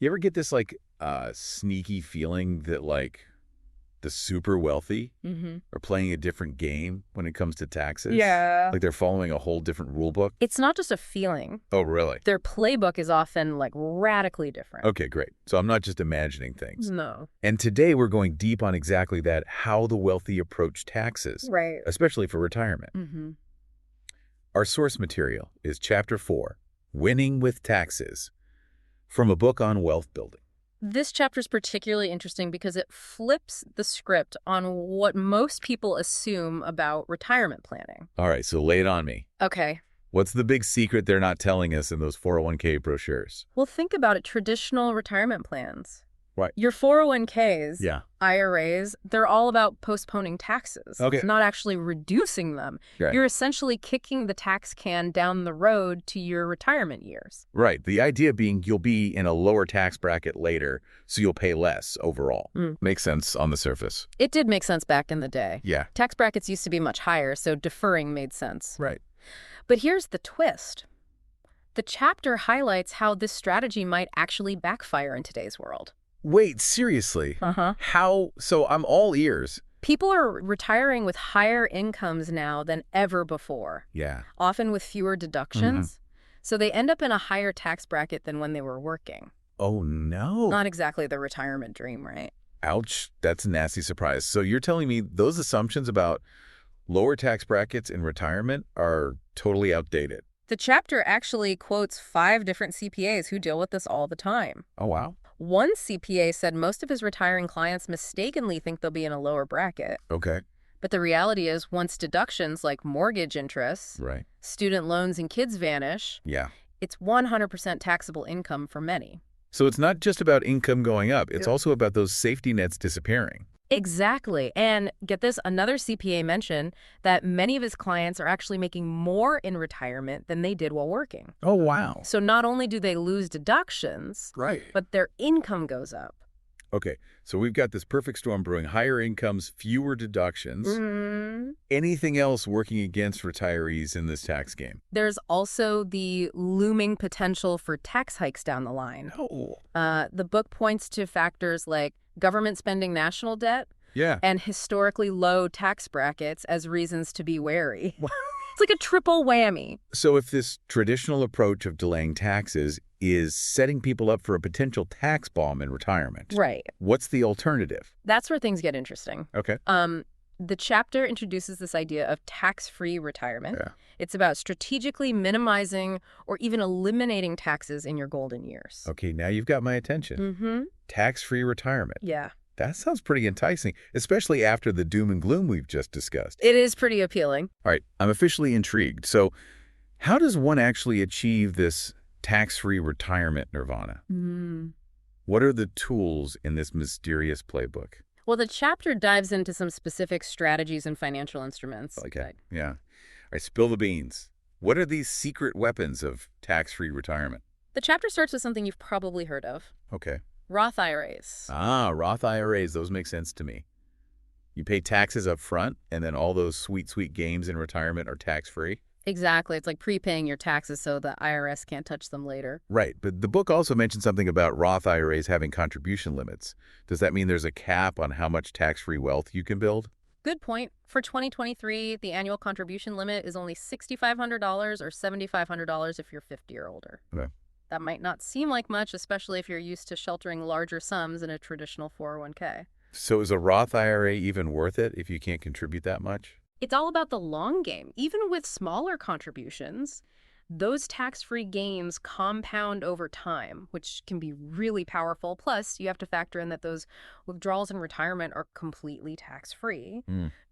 You ever get this, like, sneaky feeling that, like, the super wealthy are playing a different game when it comes to taxes? Yeah. Like they're following a whole different rule book? It's not just a feeling. Oh, really? Their playbook is often, like, radically different. Okay, great. So I'm not just imagining things. No. And today we're going deep on exactly that, how the wealthy approach taxes, Right. especially for retirement. Our source material is Chapter 4, Winning with Taxes, from a book on wealth building. This chapter is particularly interesting because it flips the script on what most people assume about retirement planning. All right, so lay it on me. Okay. What's the big secret they're not telling us in those 401k brochures? Well, think about it. Traditional retirement plans. Right. Your 401ks, Yeah. IRAs, they're all about postponing taxes. Okay. It's not actually reducing them. Right. You're essentially kicking the tax can down the road to your retirement years. Right. The idea being you'll be in a lower tax bracket later, so you'll pay less overall. Makes sense on the surface. It did make sense back in the day. Yeah. Tax brackets used to be much higher, so deferring made sense. Right. But here's the twist. The chapter highlights how this strategy might actually backfire in today's world. Wait, seriously? Uh-huh. How? So I'm all ears. People are retiring with higher incomes now than ever before, Yeah. often with fewer deductions. So they end up in a higher tax bracket than when they were working. Oh, no. Not exactly the retirement dream, right? Ouch. That's a nasty surprise. So you're telling me those assumptions about lower tax brackets in retirement are totally outdated? The chapter actually quotes 5 different CPAs who deal with this all the time. Oh, wow. One CPA said most of his retiring clients mistakenly think they'll be in a lower bracket. Okay. But the reality is once deductions like mortgage interests, Right. student loans, and kids vanish, Yeah. it's 100% taxable income for many. So it's not just about income going up. It's Yep. also about those safety nets disappearing. Exactly. And get this, another CPA mentioned that many of his clients are actually making more in retirement than they did while working. Oh, wow. So not only do they lose deductions, Right. but their income goes up. Okay. So we've got this perfect storm brewing, higher incomes, fewer deductions. Anything else working against retirees in this tax game? There's also the looming potential for tax hikes down the line. Oh. The book points to factors like government spending, national debt, Yeah. and historically low tax brackets as reasons to be wary. It's like a triple whammy. So if this traditional approach of delaying taxes is setting people up for a potential tax bomb in retirement, Right. what's the alternative? That's where things get interesting. Okay. The chapter introduces this idea of tax-free retirement. Yeah. It's about strategically minimizing or even eliminating taxes in your golden years. Okay, now you've got my attention. Tax-free retirement. Yeah. That sounds pretty enticing, especially after the doom and gloom we've just discussed. It is pretty appealing. All right, I'm officially intrigued. So how does one actually achieve this tax-free retirement nirvana? What are the tools in this mysterious playbook? Well, the chapter dives into some specific strategies and financial instruments. Okay, yeah. All right, spill the beans. What are these secret weapons of tax-free retirement? The chapter starts with something you've probably heard of. Okay. Roth IRAs. Ah, Roth IRAs, those make sense to me. You pay taxes up front, and then all those sweet, sweet gains in retirement are tax-free? Exactly. It's like prepaying your taxes so the IRS can't touch them later. Right, but the book also mentioned something about Roth IRAs having contribution limits. Does that mean there's a cap on how much tax-free wealth you can build? Good point. For 2023, the annual contribution limit is only $6,500 or $7,500 if you're 50 or older. Okay. That might not seem like much, especially if you're used to sheltering larger sums in a traditional 401k. So is a Roth IRA even worth it if you can't contribute that much? It's all about the long game. Even with smaller contributions, those tax-free gains compound over time, which can be really powerful. Plus, you have to factor in that those withdrawals in retirement are completely tax-free.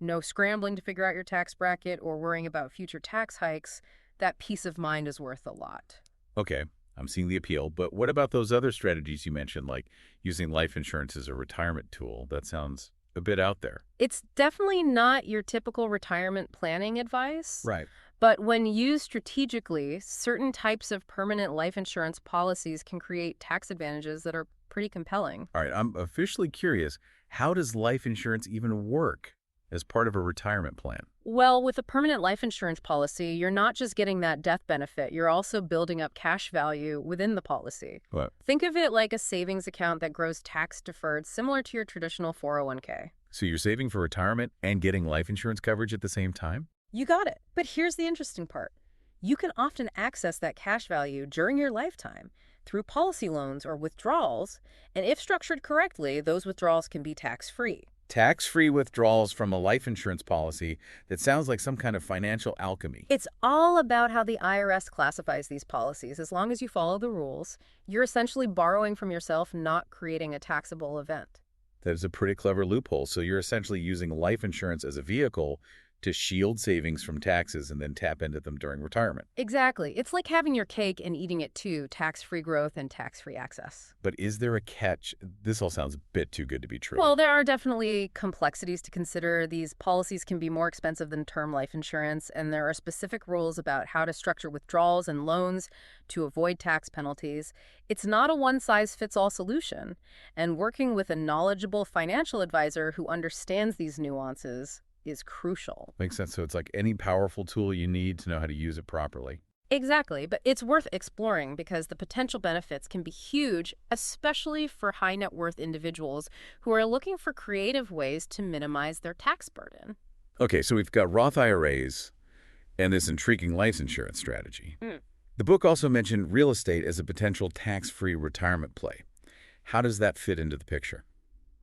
No scrambling to figure out your tax bracket or worrying about future tax hikes. That peace of mind is worth a lot. Okay, I'm seeing the appeal, but what about those other strategies you mentioned, like using life insurance as a retirement tool? That sounds a bit out there. It's definitely not your typical retirement planning advice. Right. But when used strategically, certain types of permanent life insurance policies can create tax advantages that are pretty compelling. All right, I'm officially curious. How does life insurance even work as part of a retirement plan? Well, with a permanent life insurance policy, you're not just getting that death benefit, you're also building up cash value within the policy. What? Think of it like a savings account that grows tax deferred, similar to your traditional 401k. So you're saving for retirement and getting life insurance coverage at the same time? You got it. But here's the interesting part. You can often access that cash value during your lifetime through policy loans or withdrawals, and if structured correctly, those withdrawals can be tax-free. Tax-free withdrawals from a life insurance policy that sounds like some kind of financial alchemy. It's all about how the IRS classifies these policies. As long as you follow the rules, you're essentially borrowing from yourself, not creating a taxable event. That is a pretty clever loophole. So you're essentially using life insurance as a vehicle to shield savings from taxes and then tap into them during retirement. Exactly. It's like having your cake and eating it too, tax-free growth and tax-free access. But is there a catch? This all sounds a bit too good to be true. Well, there are definitely complexities to consider. These policies can be more expensive than term life insurance, and there are specific rules about how to structure withdrawals and loans to avoid tax penalties. It's not a one-size-fits-all solution, and working with a knowledgeable financial advisor who understands these nuances is crucial. Makes sense. So it's like any powerful tool you need to know how to use it properly. Exactly, but it's worth exploring because the potential benefits can be huge, especially for high net worth individuals who are looking for creative ways to minimize their tax burden. Okay, so we've got Roth IRAs and this intriguing life insurance strategy. Mm. The book also mentioned real estate as a potential tax-free retirement play. How does that fit into the picture?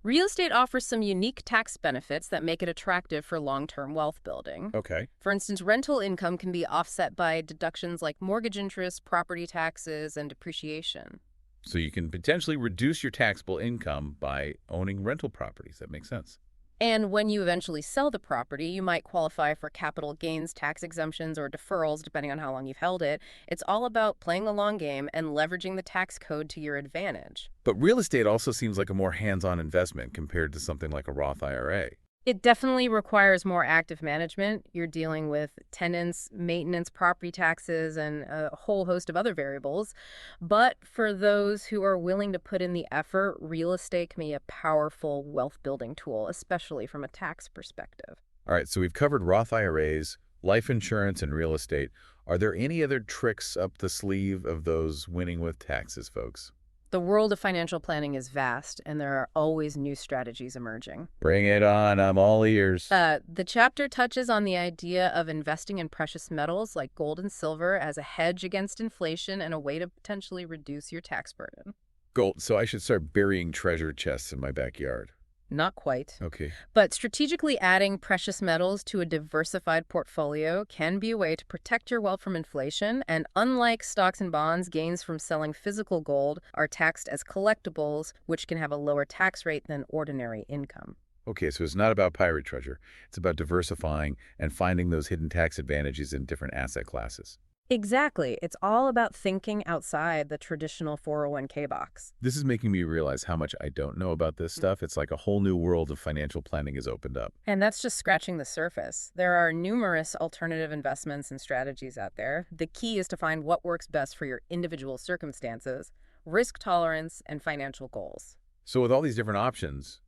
Real estate offers some unique tax benefits that make it attractive for long-term wealth building. Okay. For instance, rental income can be offset by deductions like mortgage interest, property taxes, and depreciation. So you can potentially reduce your taxable income by owning rental properties. That makes sense. And when you eventually sell the property, you might qualify for capital gains tax exemptions or deferrals, depending on how long you've held it. It's all about playing the long game and leveraging the tax code to your advantage. But real estate also seems like a more hands-on investment compared to something like a Roth IRA. It definitely requires more active management. You're dealing with tenants, maintenance, property taxes, and a whole host of other variables. But for those who are willing to put in the effort, real estate can be a powerful wealth-building tool, especially from a tax perspective. All right, so we've covered Roth IRAs, life insurance, and real estate. Are there any other tricks up the sleeve of those winning with taxes, folks? The world of financial planning is vast, and there are always new strategies emerging. Bring it on. I'm all ears. The chapter touches on the idea of investing in precious metals like gold and silver as a hedge against inflation and a way to potentially reduce your tax burden. Gold. So I should start burying treasure chests in my backyard. Not quite. Okay. But strategically adding precious metals to a diversified portfolio can be a way to protect your wealth from inflation, and unlike stocks and bonds, gains from selling physical gold are taxed as collectibles, which can have a lower tax rate than ordinary income. Okay, so it's not about pirate treasure. It's about diversifying and finding those hidden tax advantages in different asset classes. Exactly. It's all about thinking outside the traditional 401k box. This is making me realize how much I don't know about this stuff. It's like a whole new world of financial planning has opened up. And that's just scratching the surface. There are numerous alternative investments and strategies out there. The key is to find what works best for your individual circumstances, risk tolerance, and financial goals. So with all these different options,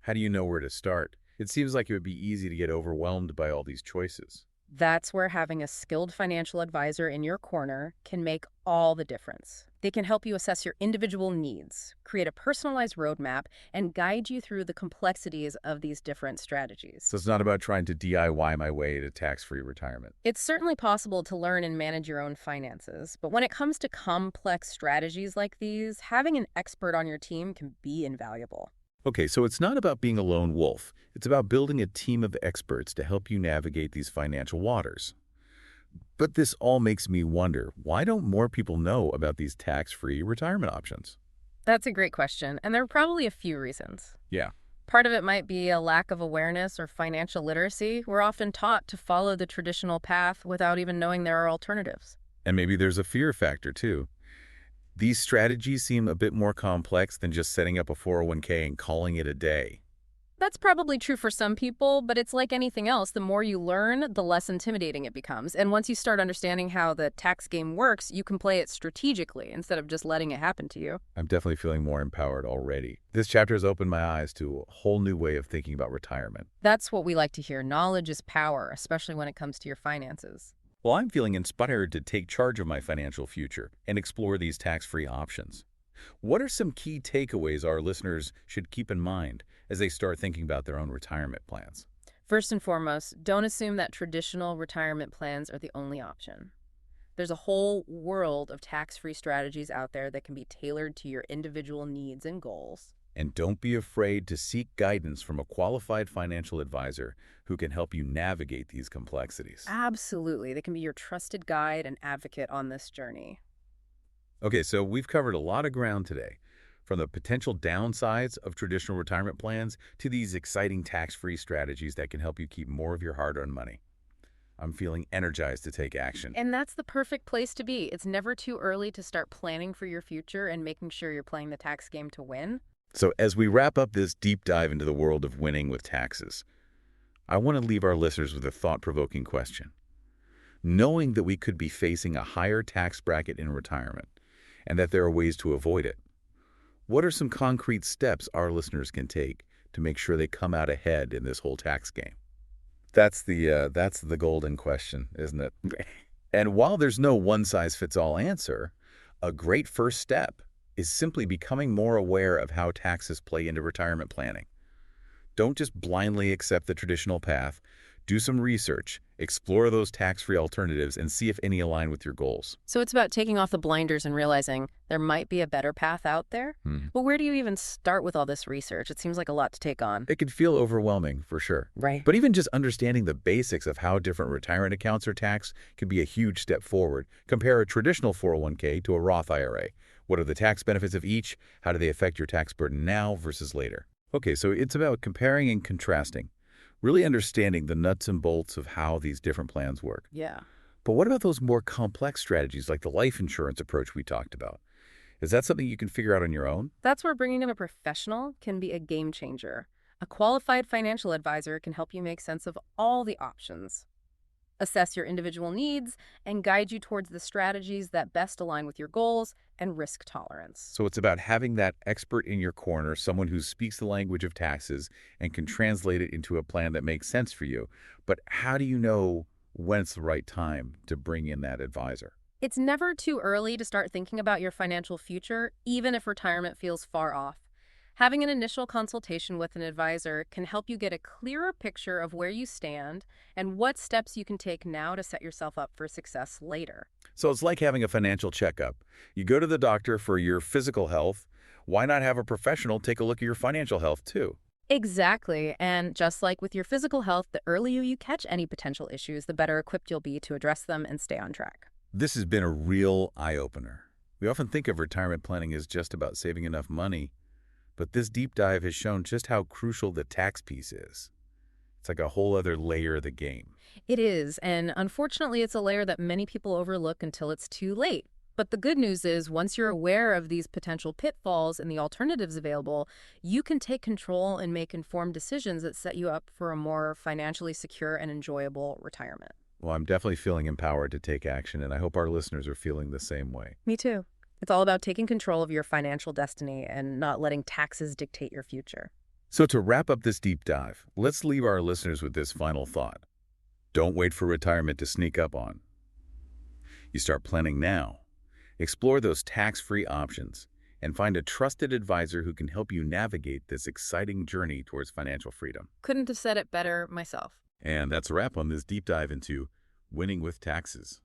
how do you know where to start? It seems like it would be easy to get overwhelmed by all these choices. That's where having a skilled financial advisor in your corner can make all the difference. They can help you assess your individual needs, create a personalized roadmap, and guide you through the complexities of these different strategies. So it's not about trying to DIY my way to tax-free retirement. It's certainly possible to learn and manage your own finances, but when it comes to complex strategies like these, having an expert on your team can be invaluable. Okay, so it's not about being a lone wolf. It's about building a team of experts to help you navigate these financial waters. But this all makes me wonder, why don't more people know about these tax-free retirement options? That's a great question, and there are probably a few reasons. Yeah. Part of it might be a lack of awareness or financial literacy. We're often taught to follow the traditional path without even knowing there are alternatives. And maybe there's a fear factor, too. These strategies seem a bit more complex than just setting up a 401k and calling it a day. That's probably true for some people, but it's like anything else. The more you learn, the less intimidating it becomes. And once you start understanding how the tax game works, you can play it strategically instead of just letting it happen to you. I'm definitely feeling more empowered already. This chapter has opened my eyes to a whole new way of thinking about retirement. That's what we like to hear. Knowledge is power, especially when it comes to your finances. Well, I'm feeling inspired to take charge of my financial future and explore these tax-free options. What are some key takeaways our listeners should keep in mind as they start thinking about their own retirement plans? First and foremost, don't assume that traditional retirement plans are the only option. There's a whole world of tax-free strategies out there that can be tailored to your individual needs and goals. And don't be afraid to seek guidance from a qualified financial advisor who can help you navigate these complexities. Absolutely. They can be your trusted guide and advocate on this journey. Okay, so we've covered a lot of ground today, from the potential downsides of traditional retirement plans to these exciting tax-free strategies that can help you keep more of your hard-earned money. I'm feeling energized to take action. And that's the perfect place to be. It's never too early to start planning for your future and making sure you're playing the tax game to win. So as we wrap up this deep dive into the world of winning with taxes, I want to leave our listeners with a thought-provoking question. Knowing that we could be facing a higher tax bracket in retirement, and that there are ways to avoid it, what are some concrete steps our listeners can take to make sure they come out ahead in this whole tax game? That's the golden question, isn't it? And while there's no one-size-fits-all answer, a great first step is simply becoming more aware of how taxes play into retirement planning. Don't just blindly accept the traditional path. Do some research, explore those tax-free alternatives, and see if any align with your goals. So it's about taking off the blinders and realizing there might be a better path out there. But where do you even start with all this research? It seems like a lot to take on. It can feel overwhelming, for sure. Right. But even just understanding the basics of how different retirement accounts are taxed can be a huge step forward. Compare a traditional 401k to a Roth IRA. What are the tax benefits of each? How do they affect your tax burden now versus later? Okay, so it's about comparing and contrasting, really understanding the nuts and bolts of how these different plans work. Yeah. But what about those more complex strategies like the life insurance approach we talked about? Is that something you can figure out on your own? That's where bringing in a professional can be a game changer. A qualified financial advisor can help you make sense of all the options, assess your individual needs, and guide you towards the strategies that best align with your goals and risk tolerance. So it's about having that expert in your corner, someone who speaks the language of taxes and can translate it into a plan that makes sense for you. But how do you know when it's the right time to bring in that advisor? It's never too early to start thinking about your financial future, even if retirement feels far off. Having an initial consultation with an advisor can help you get a clearer picture of where you stand and what steps you can take now to set yourself up for success later. So it's like having a financial checkup. You go to the doctor for your physical health. Why not have a professional take a look at your financial health too? Exactly. And just like with your physical health, the earlier you catch any potential issues, the better equipped you'll be to address them and stay on track. This has been a real eye-opener. We often think of retirement planning as just about saving enough money, but this deep dive has shown just how crucial the tax piece is. It's like a whole other layer of the game. It is, and unfortunately, it's a layer that many people overlook until it's too late. But the good news is, once you're aware of these potential pitfalls and the alternatives available, you can take control and make informed decisions that set you up for a more financially secure and enjoyable retirement. Well, I'm definitely feeling empowered to take action, and I hope our listeners are feeling the same way. Me too. It's all about taking control of your financial destiny and not letting taxes dictate your future. So to wrap up this deep dive, let's leave our listeners with this final thought. Don't wait for retirement to sneak up on. You start planning now. Explore those tax-free options and find a trusted advisor who can help you navigate this exciting journey towards financial freedom. Couldn't have said it better myself. And that's a wrap on this deep dive into winning with taxes.